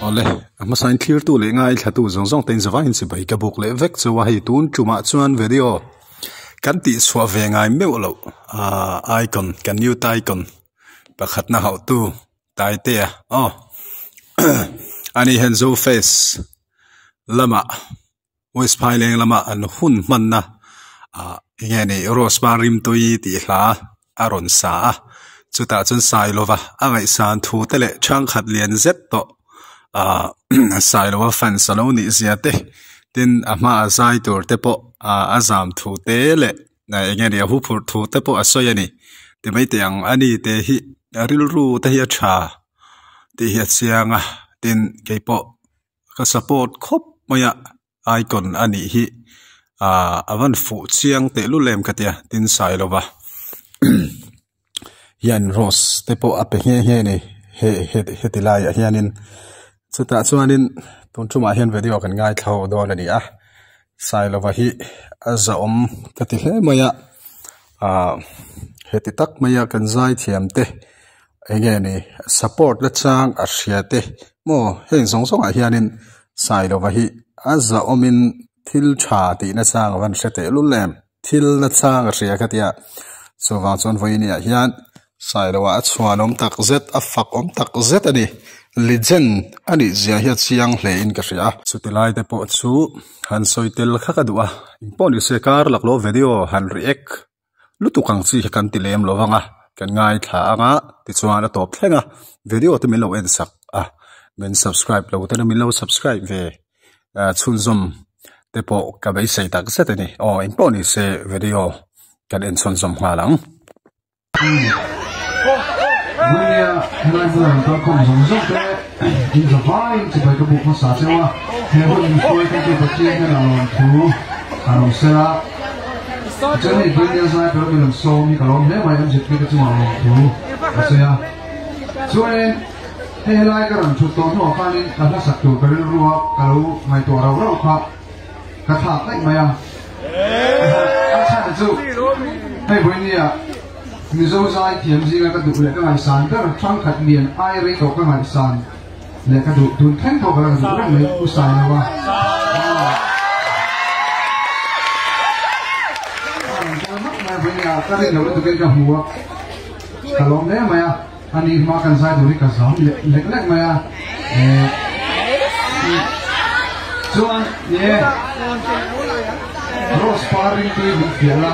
ole ama sign clear tu le ngai thatu zong zong ten zawa hin si bai ka buk le vek chuwa hi tun chuma chuan video kan ti chwa ve ngai me lo icon kan new icon pakhat na hau tu tai te ani hen zo face lama voice filing lama an hun man na nge ni rosmarim toi ti hla aron sa chuta chun sai lova angai san thu tele chang khat lian zet to sai lova fan saloni ziate tin ama azai tur te po azam thu te le na nge ni hu phur thu te po asoyani ti mai te ang ani te hi ril ru te hi cha ti hi chianga tin ke po ka support khop maya icon ani hi avan fu chiang te lu lem katia tin sai lova yan ros te po ape he ni he tilai hianin chuta chuanin tun chuma hian video kan ngai thau don ani sai lova hi aza kati he maya heti tak maya kan zai thiam te enge ni support la chang a hria te mo heng song song a hianin sai lova hi aza in thil tha ti na chang van sete lu lem thil na chang a hria katia so wa chon voini a hian sai lawa chuanom tak zet a fak tak zet ani legend ani zia hi chiang hle in ka ria chutilai te po chu han soitel kha ka duwa imponi se kar laklo video han react lutukang chi kan tilem lowanga kan ngai tha anga ti chuan a top thlenga video te min lo en sak men subscribe lo te min lo subscribe ve chun zum te po ka bai sei tak zet ani imponi se video kan en chon zum halang Willia, Helen, Dr. Zonzoke, in the vine to make a book for Satua, Heaven in Poetry to the King and Alon too, Carosella, Jenny Williams, I put him so me along there, my own secret to Alon too, Asea. So, hey, like a to Tono, finding a Lasatu, Perua, Kalu, my daughter, Roka, Kata, like Maya. Hey, Willia. Mizo zai thiam zinga ka du le ka ngai san ka thang khat lian ai re ko ka ngai san le ka du tun than ko ka du rang le u sai na wa ma bu ni a ka re no du ke ka huwa ka lom le ma ya ani ma kan sai du ri ka sam le le ma ya chuan ye ros paring tu bi fiala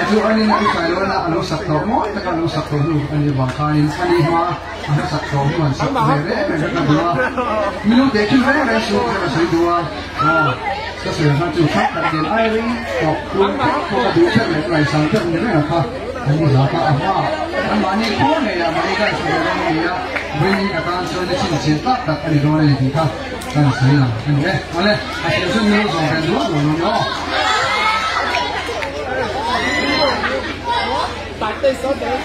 Jadi ani nak saya nak alu sakto, mau tak alu sakto tu ani bangkain ani ma alu sakto tu ani sakto mereka mereka dua minum dekin mereka result saya dua, sesuai dengan cuaca dan air ini, pun kalau dua mereka sangat mereka ani lapa apa, ani pun ya mereka sebenarnya ya beri kata soalnya cinta tak ada dua ni kita kan saya, boleh asyik minum sampai dua dulu. Tại đây số đấy